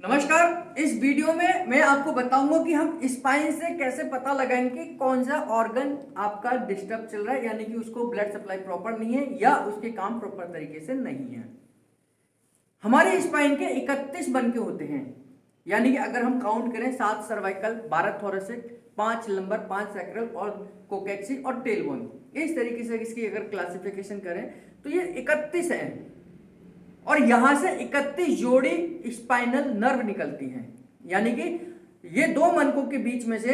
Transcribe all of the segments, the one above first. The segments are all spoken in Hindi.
नमस्कार। इस वीडियो में मैं आपको बताऊंगा कि हम स्पाइन से कैसे पता लगाएंगे कि कौन सा ऑर्गन आपका डिस्टर्ब चल रहा है, यानी कि उसको ब्लड सप्लाई प्रॉपर नहीं है या उसके काम प्रॉपर तरीके से नहीं है। हमारे स्पाइन के 31 बनके होते हैं, यानी कि अगर हम काउंट करें 7 सर्वाइकल, 12 थोरेसिक, 5 लंबर, 5 सैक्रल और कोकैक्सी और टेलबोन। इस तरीके से इसकी अगर क्लासिफिकेशन करें तो ये 31 है और यहां से 31 जोड़ी स्पाइनल नर्व निकलती हैं, यानी कि ये दो मनकों के बीच में से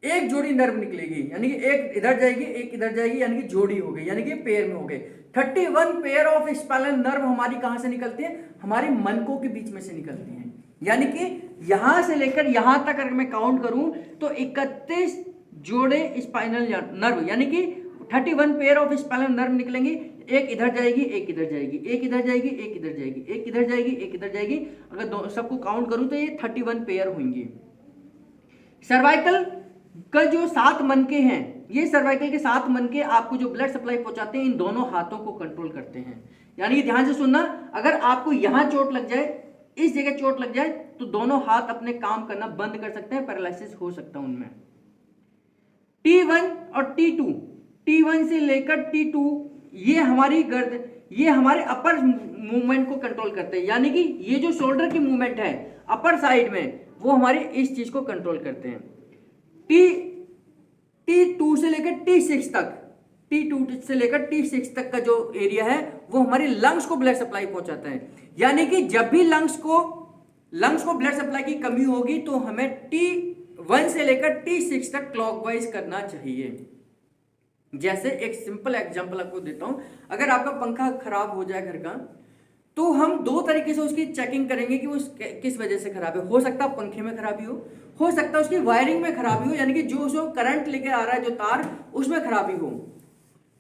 एक जोड़ी नर्व निकलेगी, यानी कि एक इधर जाएगी एक इधर जाएगी, यानी कि जोड़ी हो गई, यानी कि पेयर में हो गए। 31 पेयर ऑफ स्पाइनल नर्व हमारी कहां से निकलती है? हमारी मनकों के बीच में से निकलती हैं, यानी कि यहां से लेकर यहां तक अगर मैं काउंट करूं तो 31 जोड़े स्पाइनल नर्व, यानी कि 31 पेयर ऑफ स्पाइनल नर्व निकलेंगे। एक इधर जाएगी एक इधर जाएगी, एक इधर जाएगी एक इधर जाएगी, एक इधर जाएगी एक इधर जाएगी। अगर सबको काउंट करूं तो ये 31 पेयर होंगे। सर्वाइकल का जो 7 मनके हैं, ये सर्वाइकल के 7 मनके आपको जो ब्लड सप्लाई पहुंचाते हैं इन दोनों हाथों को कंट्रोल करते हैं। यानी कि ध्यान से सुनना, अगर आपको यहां चोट लग जाए, इस जगह चोट लग जाए तो दोनों हाथ अपने काम करना बंद कर सकते हैं, पैरालिसिस हो सकता है उनमें। T1 और T2, T1 से लेकर T2 ये हमारी गर्दन, ये हमारे अपर मूवमेंट को कंट्रोल करते हैं, यानी कि ये जो शोल्डर की मूवमेंट है अपर साइड में वो हमारे इस चीज को कंट्रोल करते हैं। T2 से लेकर T6 तक, T2 से लेकर T6 तक का जो एरिया है वो हमारे लंग्स को ब्लड सप्लाई पहुंचाता है। यानी कि जब भी लंग्स को ब्लड सप्लाई की कमी होगी तो हमें T1 से लेकर T6 तक क्लॉकवाइज करना चाहिए। जैसे एक सिंपल एग्जांपल आपको देता हूं, अगर आपका पंखा खराब हो जाए घर का, तो हम दो तरीके से उसकी चेकिंग करेंगे कि वो किस वजह से खराब है। हो सकता है पंखे में खराबी हो सकता है उसकी वायरिंग में खराबी हो, यानी कि जो करंट लेके आ रहा है जो तार उसमें खराबी हो।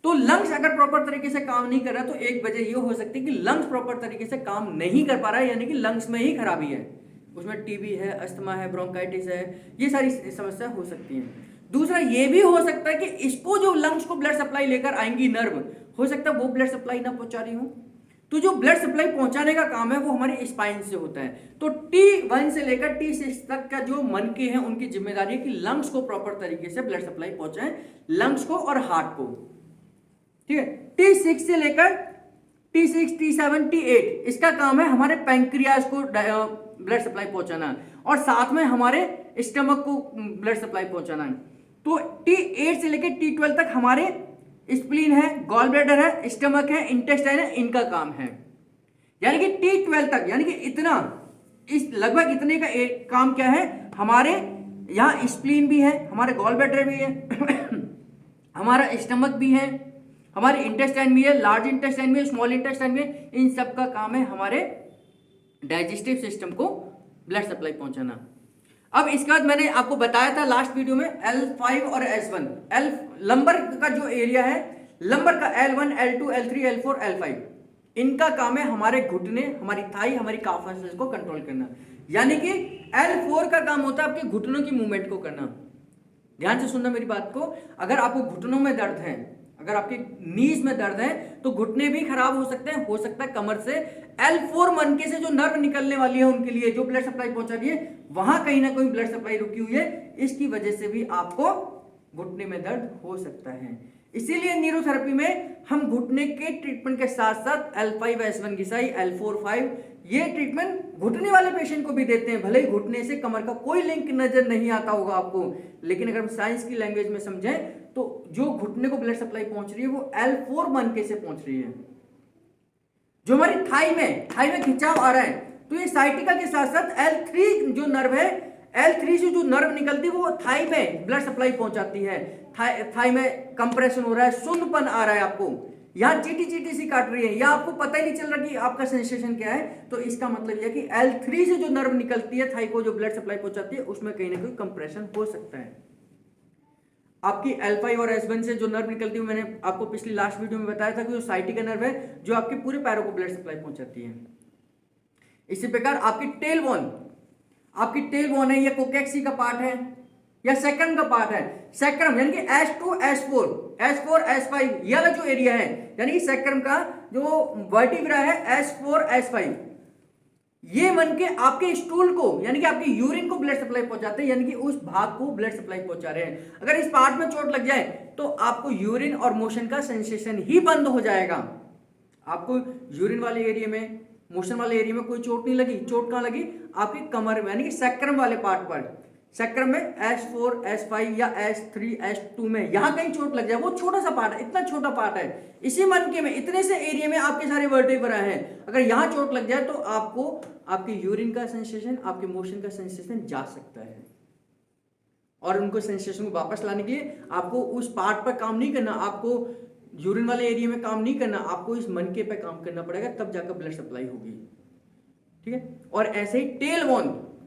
तो लंग्स अगर प्रॉपर तरीके से काम नहीं कर रहा तो एक वजह ये हो सकती है कि लंग्स प्रॉपर तरीके से काम नहीं कर पा रहा है, यानी कि लंग्स में ही खराबी है, उसमें टीबी है, अस्थमा है, ब्रोंकाइटिस है, ये सारी समस्या हो सकती है। दूसरा ये भी हो सकता है कि इसको जो लंग्स को ब्लड सप्लाई लेकर आएंगी नर्व, हो सकता है वो ब्लड सप्लाई ना पहुंचा रही हो, तो जो ब्लड सप्लाई पहुंचाने का काम है वो हमारे स्पाइन से होता है। तो T1 से लेकर T6 तक का जो मनके हैं उनकी जिम्मेदारी है कि लंग्स को प्रॉपर तरीके से ब्लड सप्लाई पहुंचाएं, लंग्स को और हार्ट को, ठीक है। T6 से लेकर T6, T7, T8 इसका काम है हमारे पैंक्रियाज को ब्लड सप्लाई पहुंचाना और साथ में हमारे स्टमक को ब्लड सप्लाई पहुंचाना। तो T8 से लेकर T12 तक हमारे स्प्लीन है, गॉल ब्लैडर है, स्टमक है, इंटेस्टाइन है, इनका काम है। यानी कि T12 तक, यानी कि इतना, इस लगभग इतने का काम क्या है, हमारे यहाँ स्प्लीन भी है, हमारे गॉल ब्लैडर भी है हमारा स्टमक भी है, हमारे इंटेस्टाइन भी है, लार्ज इंटेस्टाइन भी है, स्मॉल इंटेस्टाइन भी है। इन सब का काम है हमारे डाइजेस्टिव सिस्टम को ब्लड सप्लाई पहुंचाना। अब इसके बाद मैंने आपको बताया था लास्ट वीडियो में L5 और S1, L लंबर का जो एरिया है, लंबर का L1, L2, L3, L4, L5, इनका काम है हमारे घुटने, हमारी थाई, हमारी काफ मसल्स को कंट्रोल करना। यानी कि L4 का काम होता है आपके घुटनों की मूवमेंट को करना। ध्यान से सुनना मेरी बात को, अगर आपको घुटनों में दर्द है, अगर आपके नीज में दर्द है तो घुटने भी खराब हो सकते हैं, हो सकता है कमर से L4 मनके से जो नर्व निकलने वाली है उनके लिए जो ब्लड सप्लाई पहुंचा रही है, वहां कहीं ना कहीं ब्लड सप्लाई रुकी हुई है, इसकी वजह से भी आपको घुटने में दर्द हो सकता है। इसीलिए न्यूरोथेरेपी में हम घुटने के ट्रीटमेंट के साथ साथ L5, S1 घिसाई, L4, 5 ये ट्रीटमेंट घुटने वाले पेशेंट को भी देते हैं। भले ही घुटने से कमर का कोई लिंक नजर नहीं आता होगा आपको, लेकिन अगर हम साइंस की लैंग्वेज में समझें तो जो घुटने को ब्लड सप्लाई पहुंच रही है वो L4 मनके से पहुंच रही है। जो हमारी थाई में खिंचाव आ रहा है तो ये साइटिका के साथ साथ L3 जो नर्व है, L3 से जो नर्व निकलती है वो थाई में ब्लड सप्लाई पहुंचाती है। थाई में कंप्रेशन हो रहा है, शून्यपन आ रहा है, आपको यहाँ चीटी सी काट रही है या आपको पता ही नहीं चल रहा कि आपका सेंसेशन क्या है, तो इसका मतलब यह कि L3 से जो नर्व निकलती है थाई को जो ब्लड सप्लाई पहुंचाती है उसमें कहीं ना कहीं कंप्रेशन हो सकता है। आपकी L5 और S1 से जो नर्व निकलती है, मैंने आपको पिछली लास्ट वीडियो में बताया था कि जो साइटिका नर्व है जो आपके पूरे पैरों को ब्लड सप्लाई पहुंचाती है। इसी प्रकार आपकी टेल बोन है, ये कोकैक्सी का पार्ट है या सैक्रम का पार्ट है। सैक्रम यानी कि S2, S4, S5 ये वाला जो एरिया है, यानी कि सैक्रम का जो वर्टिब्रा है S4, S5, ये मन के आपके स्टूल को यानी कि आपके यूरिन को ब्लड सप्लाई पहुंचाते हैं, यानी कि उस भाग को ब्लड सप्लाई पहुंचा रहे हैं। अगर इस पार्ट में चोट लग जाए तो आपको यूरिन और मोशन का सेंसेशन ही बंद हो जाएगा। आपको यूरिन वाले एरिया में, मोशन वाले एरिया में कोई चोट नहीं लगी। चोट कहां लगी? आपके कमर में, यानी कि सैक्रम वाले पार्ट पर। सैक्रम में S4, S5 या S3, S2 में यहां कहीं चोट लग जाए, वो छोटा सा पार्ट है, इतना छोटा पार्ट है, इसी मनके में इतने से एरिया में आपके सारे वर्टेब्रा हैं। अगर यहां चोट लग जाए तो आपको आपके यूरिन का सेंसेशन, आपके मोशन का सेंसेशन जा सकता है। और उनको सेंसेशन को वापस लाने के लिए आपको उस पार्ट पर काम नहीं करना, आपको यूरिन वाले एरिया में काम नहीं करना, आपको इस मनके पे काम करना पड़ेगा, तब जाकर ब्लड सप्लाई होगी। ठीक है। और ऐसे ही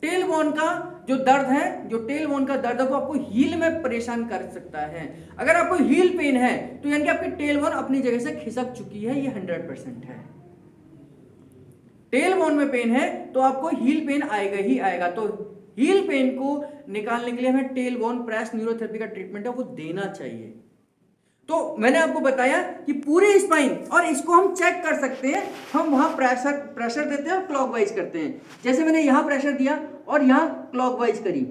टेल बोन का जो दर्द है, जो टेल बोन का दर्द है वो आपको हील में परेशान कर सकता है। अगर आपको हील पेन है तो यानी कि आपकी टेल बोन अपनी जगह से खिसक चुकी है, ये 100% है। टेल बोन में पेन है तो आपको हील पेन आएगा ही आएगा। तो हील पेन को निकालने के लिए हमें टेल बोन प्रेस न्यूरोथेरेपी का ट्रीटमेंट है वो देना चाहिए। तो मैंने आपको बताया कि पूरे स्पाइन, और इसको हम चेक कर सकते हैं, हम वहां प्रेशर देते हैं और क्लॉकवाइज करते हैं। जैसे मैंने यहां प्रेशर दिया और यहां क्लॉकवाइज करी,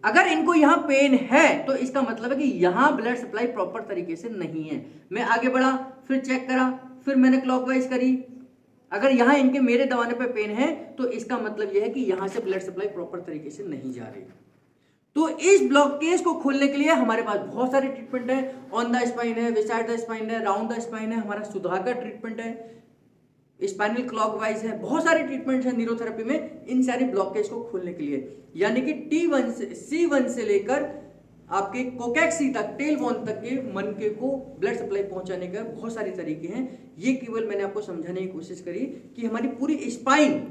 अगर इनको यहां पेन है तो इसका मतलब है कि यहां ब्लड सप्लाई प्रॉपर तरीके से नहीं है। मैं आगे बढ़ा, फिर चेक करा, फिर मैंने क्लॉकवाइज करी, अगर यहां इनके मेरे दबाने पे पेन है तो इसका मतलब यह है कि यहां से ब्लड सप्लाई प्रॉपर तरीके से नहीं जा रही। तो इस ब्लॉकेज को खोलने के लिए हमारे पास बहुत सारे ट्रीटमेंट है। ऑन द स्पाइन है, बिसाइड द स्पाइन है, राउंड द स्पाइन है, हमारा सुधा का ट्रीटमेंट है, स्पाइनल क्लॉकवाइज है, बहुत सारे ट्रीटमेंट्स हैं न्यूरोथेरेपी में इन सारे ब्लॉकेज को खोलने के लिए। यानी कि T1 से C1 से लेकर आपके कोकैक्सी तक, टेल बोन तक के मनके को ब्लड सप्लाई पहुंचाने का बहुत सारे तरीके हैं। ये केवल मैंने आपको समझाने की कोशिश करी कि हमारी पूरी स्पाइन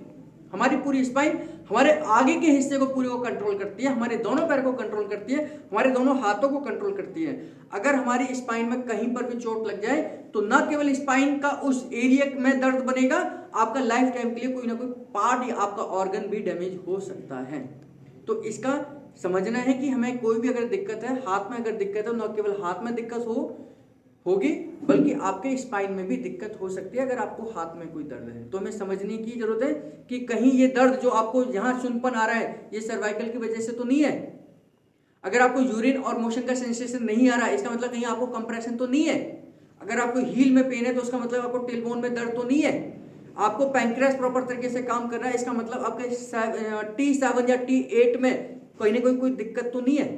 हमारे आगे के हिस्से को पूरे को कंट्रोल करती है, हमारे दोनों पैर को कंट्रोल करती है, हमारे दोनों हाथों को कंट्रोल करती है। अगर हमारी स्पाइन में कहीं पर भी चोट लग जाए तो न केवल स्पाइन का उस एरिया में दर्द बनेगा, आपका लाइफ टाइम के लिए कोई ना कोई पार्ट या आपका ऑर्गन भी डैमेज हो सकता है। तो इसका समझना है कि हमें कोई भी अगर दिक्कत है, हाथ में अगर दिक्कत है, न केवल हाथ में दिक्कत होगी बल्कि आपके स्पाइन में भी दिक्कत हो सकती है अगर आपको हाथ में कोई दर्द है। तो हमें समझने की जरूरत है कि कहीं ये दर्द जो आपको यहां सुनपन आ रहा है ये सर्वाइकल की वजह से तो नहीं है। अगर आपको यूरिन और मोशन का सेंसेशन नहीं आ रहा है इसका मतलब कहीं आपको कंप्रेशन तो नहीं है। अगर आपको हील में पेन है तो उसका मतलब आपको टेलबोन में दर्द तो नहीं है। आपको पैंक्रियास प्रॉपर तरीके से काम कर रहा है इसका मतलब आपके T7 या T8 में कहीं ना कोई दिक्कत तो नहीं है।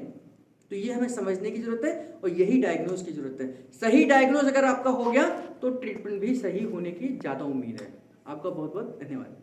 तो ये हमें समझने की जरूरत है और यही डायग्नोज की जरूरत है। सही डायग्नोज अगर आपका हो गया तो ट्रीटमेंट भी सही होने की ज्यादा उम्मीद है। आपका बहुत बहुत धन्यवाद।